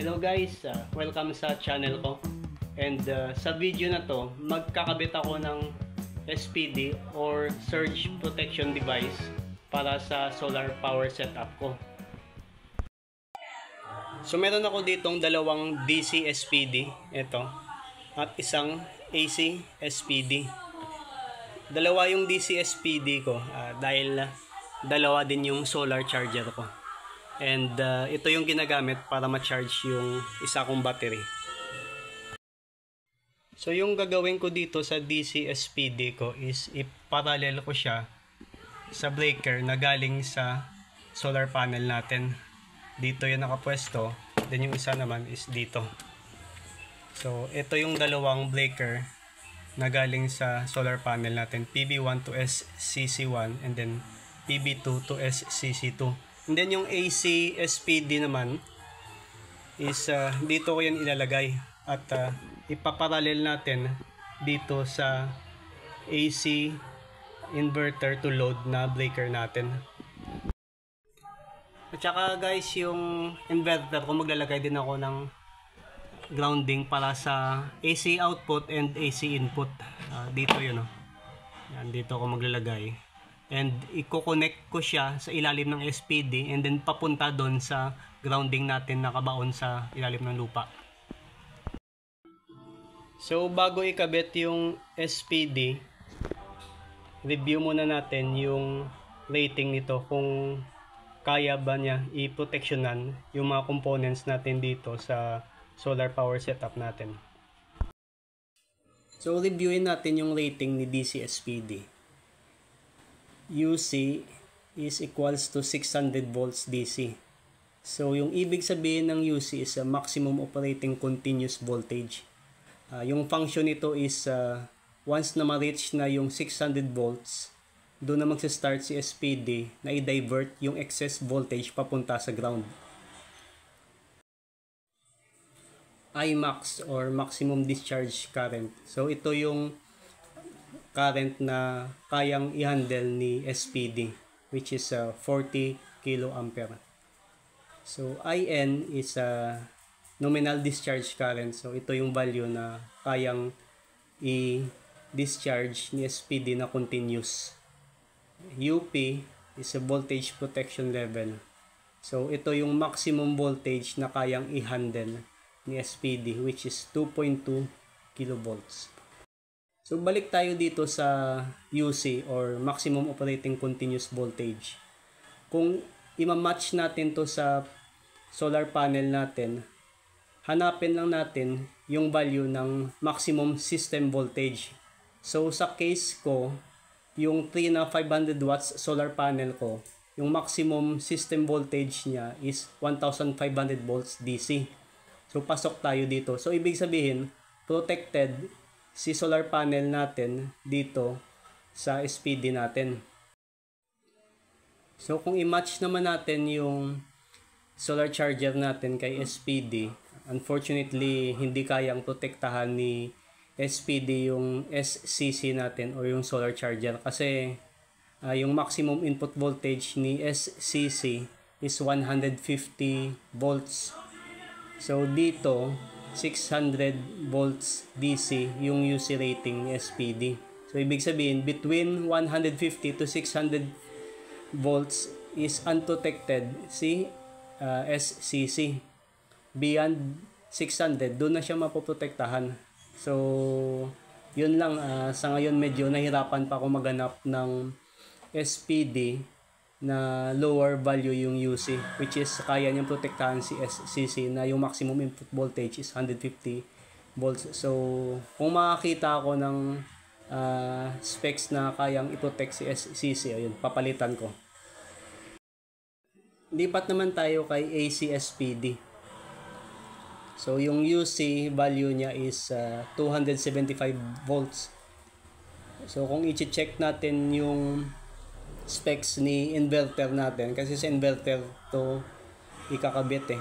Hello guys, welcome sa channel ko. And sa video na to, magkakabit ako ng SPD or surge protection device para sa solar power setup ko. So meron ako ditong dalawang DC SPD, ito, at isang AC SPD. Dalawa yung DC SPD ko dahil dalawa din yung solar charger ko. And ito yung ginagamit para ma-charge yung isa kong battery. So yung gagawin ko dito sa DC SPD ko is iparallel ko siya sa breaker na galing sa solar panel natin. Dito yung nakapwesto, then yung isa naman is dito. So ito yung dalawang breaker na galing sa solar panel natin, PB1 to SCC1 and then PB2 to SCC2. And then yung AC SPD naman is dito ko yan ilalagay at ipaparallel natin dito sa AC inverter to load na breaker natin. At saka guys, yung inverter ko maglalagay din ako ng grounding para sa AC output and AC input. Dito yun, yan, dito ko maglalagay. And i-connect ko siya sa ilalim ng SPD and then papunta doon sa grounding natin nakabaon sa ilalim ng lupa. So bago ikabit yung SPD, review muna natin yung rating nito, kung kaya ba niya i-protectionan yung mga components natin dito sa solar power setup natin. So reviewin natin yung rating ni DC SPD. UC is equals to 600 volts DC. So yung ibig sabihin ng UC is a maximum operating continuous voltage. Yung function nito is once na ma-reach na yung 600 volts, doon na magsa-start si SPD na i-divert yung excess voltage papunta sa ground. Imax or maximum discharge current. So ito yung current na kayang i-handle ni SPD, which is 40 kiloampere. So IN is nominal discharge current. So ito yung value na kayang i-discharge ni SPD na continuous. UP is a voltage protection level. So ito yung maximum voltage na kayang i-handle ni SPD, which is 2.2 kilovolts. So balik tayo dito sa UC or maximum operating continuous voltage. Kung i-match natin to sa solar panel natin, hanapin lang natin yung value ng maximum system voltage. So sa case ko, yung 3 na 500 watts solar panel ko, yung maximum system voltage niya is 1500 volts DC. So pasok tayo dito. So ibig sabihin, protected si solar panel natin dito sa SPD natin. So kung i-match naman natin yung solar charger natin kay SPD, unfortunately hindi kayang protektahan ni SPD yung SCC natin o yung solar charger kasi yung maximum input voltage ni SCC is 150 volts. So dito 600 volts DC yung UC rating ni SPD. So ibig sabihin between 150 to 600 volts is unprotected si SCC. Beyond 600 doon na siya mapoprotektahan. So yun lang, sa ngayon medyo nahirapan pa ako maghanap ng SPD na lower value yung UC, which is kaya niyang protektahan si SCC na yung maximum input voltage is 150 volts. So kung makakita ako ng specs na kayang i-protect si SCC, ayun, papalitan ko. Lipat naman tayo kay AC SPD. So yung UC value niya is 275 volts. So kung i-check natin yung specs ni inverter natin, kasi sa inverter to ikakabit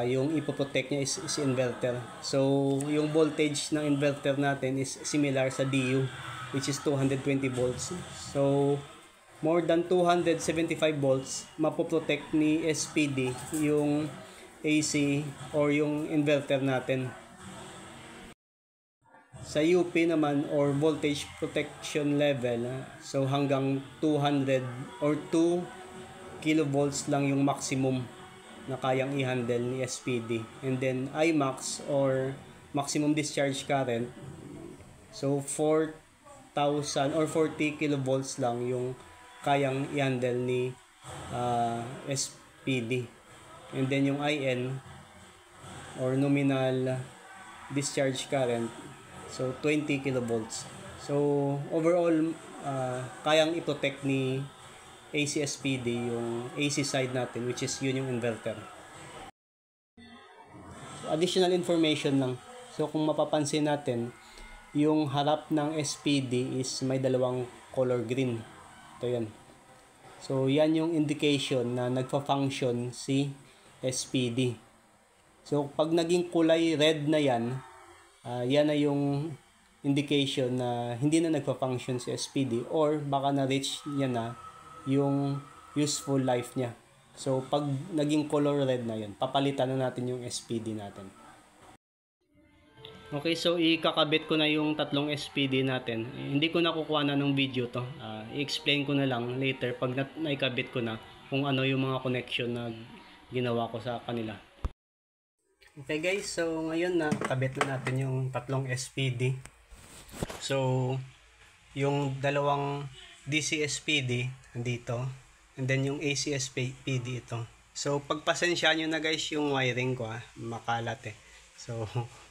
yung ipoprotect niya is inverter. So yung voltage ng inverter natin is similar sa DU, which is 220 volts. So more than 275 volts mapoprotect ni SPD yung AC or yung inverter natin. Sa UP naman or voltage protection level, so hanggang 200 or 2 kilovolts lang yung maximum na kayang i-handle ni SPD. And then IMAX or maximum discharge current, so 4,000 or 40 kilovolts lang yung kayang i-handle ni SPD. And then yung IN or nominal discharge current, so 20 kilovolts. So overall, kayang i-protect ni AC-SPD yung AC side natin, which is yun yung inverter. So, additional information lang. So kung mapapansin natin, yung harap ng SPD is may dalawang color green. Ito yan. So yan yung indication na nagpa-function si SPD. So pag naging kulay red na yan, yan na yung indication na hindi na nagpa-function si SPD or baka na-reach niya na yung useful life niya. So pag naging color red na yun, papalitan na natin yung SPD natin. Okay, so ikakabit ko na yung tatlong SPD natin. Hindi ko na kukuha na ng video to. I-explain ko na lang later pag naikabit ko na kung ano yung mga connection na ginawa ko sa kanila. Okay guys, so ngayon nakabit na natin yung tatlong SPD. So yung dalawang DC SPD dito, and then yung AC SPD ito. So pagpasensya nyo na guys yung wiring ko, makalat So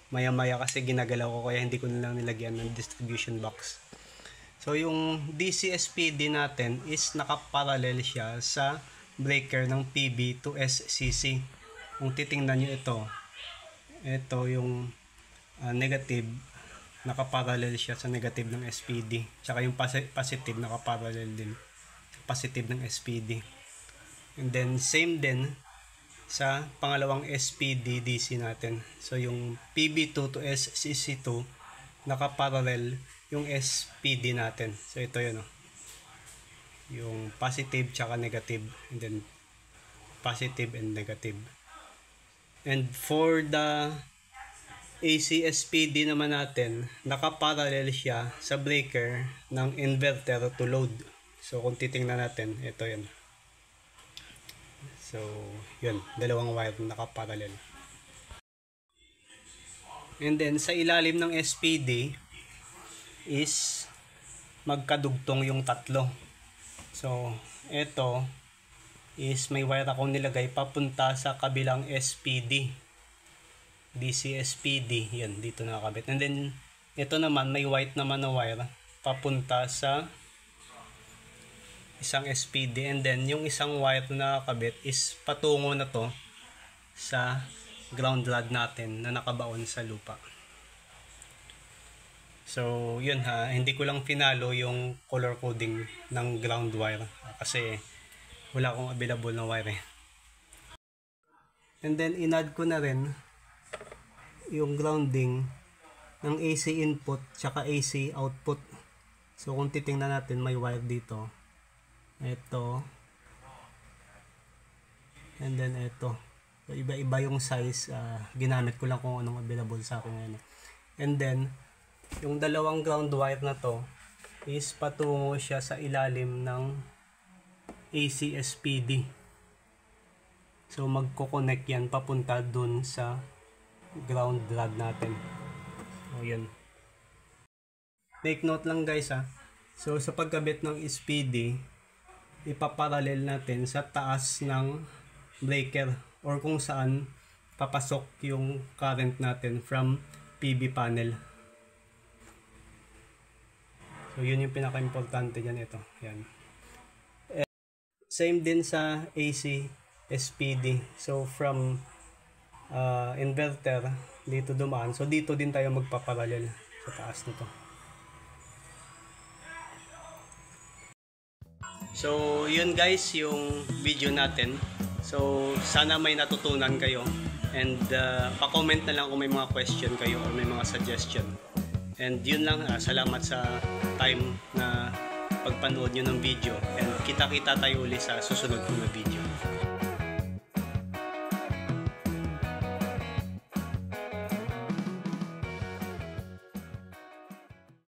maya maya kasi ginagalaw ko kaya hindi ko na lang nilagyan ng distribution box. So yung DC SPD natin is nakaparallel siya sa breaker ng PB to SCC. Kung titingnan nyo ito yung negative, nakaparallel siya sa negative ng SPD, tsaka yung positive nakaparallel din positive ng SPD. And then same din sa pangalawang SPD DC natin. So yung PB2 to SCC2 nakaparallel yung SPD natin. So ito yun, yung positive tsaka negative, and then positive and negative. And for the AC SPD naman natin, nakaparallel siya sa breaker ng inverter to load. So kung titingnan natin, ito yan. So yun, dalawang wire nakaparallel. And then sa ilalim ng SPD is magkadugtong yung tatlo. So ito is may wire akong nilagay papunta sa kabilang SPD, DC SPD, yan dito nakakabit. And then ito naman may white naman na wire papunta sa isang SPD, and then yung isang wire na nakakabit is patungo na to sa ground rod natin na nakabaon sa lupa. So yun hindi ko lang finalo yung color coding ng ground wire kasi wala akong available na wire And then in-add ko na rin yung grounding ng AC input tsaka AC output. So kung titingnan natin, may wire dito, ito, and then ito. So iba-iba yung size, ginamit ko lang kung anong available sa akin ngayon. And then yung dalawang ground wire na to is patungo siya sa ilalim ng AC SPD. So magko-connect yan papunta dun sa ground rod natin. So yun. Take note lang guys So sa pagkabit ng SPD, ipaparallel natin sa taas ng breaker or kung saan papasok yung current natin from PB panel. So yun yung pinaka-importante dyan, ito. Yan. Same din sa AC SPD. So from inverter dito dumaan. So dito din tayo magpaparallel sa taas nito. So yun guys yung video natin. So sana may natutunan kayo, and pa-comment na lang kung may mga question kayo or may mga suggestion. And yun lang, salamat sa time na pagpanood nyo ng video, and kita-kita tayo ulit sa susunod ko na video.